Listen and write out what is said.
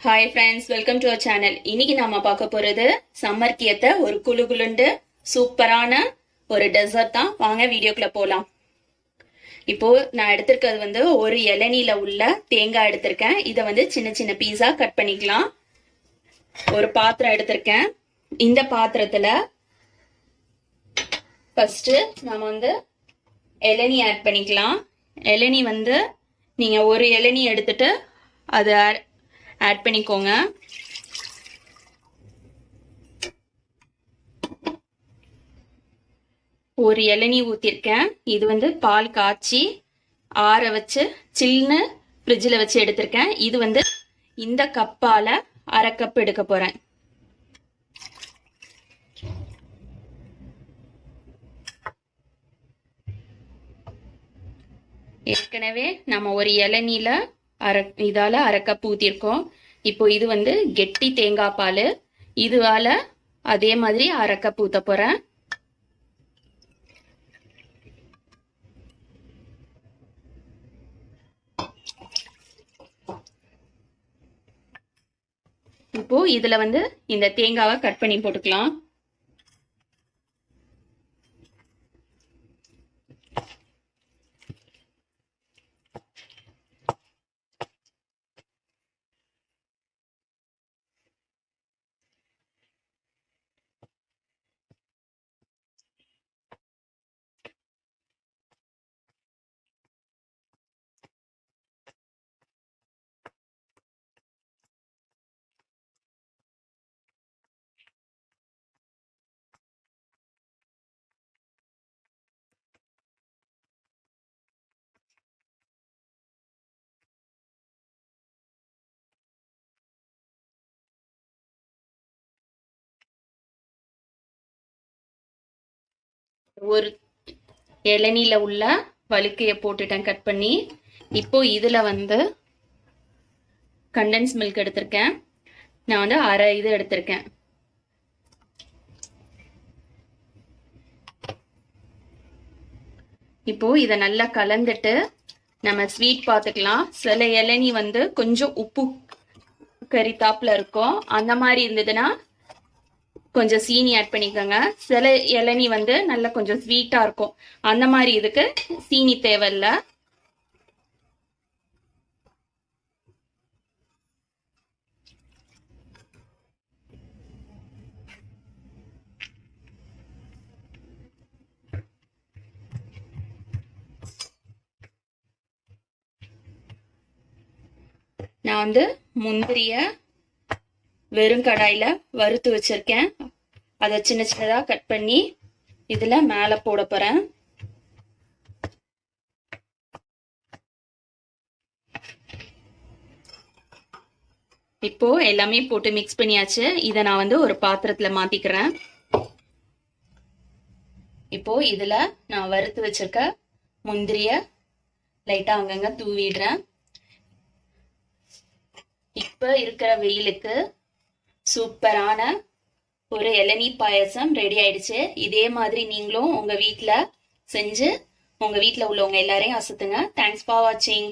Hi friends, welcome to our channel. இன்னைக்கு நாம பார்க்க போறது சம்மருக்கு ஏத்த ஒரு குளுகுளுண்டு சூப்பரான ஒரு டெசர்ட் தான். வாங்க வீடியோக்குள்ள போலாம். இப்போ நான் எடுத்திருக்கிறது ஒரு இளநீல உள்ள தேங்காய் எடுத்திருக்கேன். இதை சின்ன சின்ன பீஸா கட் பண்ணிக்கலாம். ஒரு பாத்திரம் எடுத்திருக்கேன். இந்த பாத்திரத்துல ஃபர்ஸ்ட் நாம இளநீ ஆட் பண்ணிக்கலாம். இளநீ நீங்க ஒரு இளநீ எடுத்துட்டு அதை ஆட் பண்ணிக்கோங்க. ஒரு இளநீ ஊத்திருக்கேன். இது பால் காய்ச்சி ஆற வச்சு சில்லுன்னு ஃப்ரிட்ஜில் வச்சு எடுத்திருக்கேன். இது இந்த கப்பால அரை கப் எடுக்க போறேன். ஏற்கனவே நம்ம ஒரு இளநீல இதால அரை கப் ஊத்திருக்கோம். இப்போ இது கெட்டி தேங்காய் பால். இதுவால அதே மாதிரி அரை கப் ஊத்த போறேன். இப்போ இதுல இந்த தேங்காவை கட் பண்ணி போட்டுக்கலாம். ஒரு இளநீல உள்ள வழுக்கைய போட்டுட்டேன் கட் பண்ணி. இப்போ இதுல கண்டென்ஸ் மில்க் எடுத்திருக்கேன். நான் அரை இது எடுத்திருக்கேன். இப்போ இதை நல்லா கலந்துட்டு நம்ம ஸ்வீட் பார்த்துக்கலாம். சில இளநீ கொஞ்சம் உப்பு கறித்தாப்புல இருக்கும். அந்த மாதிரி இருந்ததுன்னா கொஞ்சம் சீனி ஆட் பண்ணிக்கோங்க. சில இளநீ நல்லா கொஞ்சம் ஸ்வீட்டா இருக்கும். அந்த மாதிரி இதுக்கு சீனி தேவையில்ல. நான் முந்திரிய வெறும் கடாயில வறுத்து வச்சிருக்கேன். அதை சின்ன சின்னதா கட் பண்ணி இதுல மேல போட போறேன். இப்போ எல்லாமே போட்டு மிக்ஸ் பண்ணியாச்சு. இதை நான் ஒரு பாத்திரத்துல மாத்திக்கிறேன். இப்போ இதுல நான் வறுத்து வச்சிருக்க முந்திரிய லைட்டா அங்கங்க தூவிடுறேன். இப்ப இருக்கிற வெயிலுக்கு சூப்பரான ஒரு இளநீர் பாயசம் ரெடி ஆயிடுச்சு. இதே மாதிரி நீங்களும் உங்க வீட்ல செஞ்சு உங்க வீட்ல உள்ளவங்க எல்லாரையும் அசத்துங்க. தேங்க்ஸ் ஃபார் வாட்சிங்.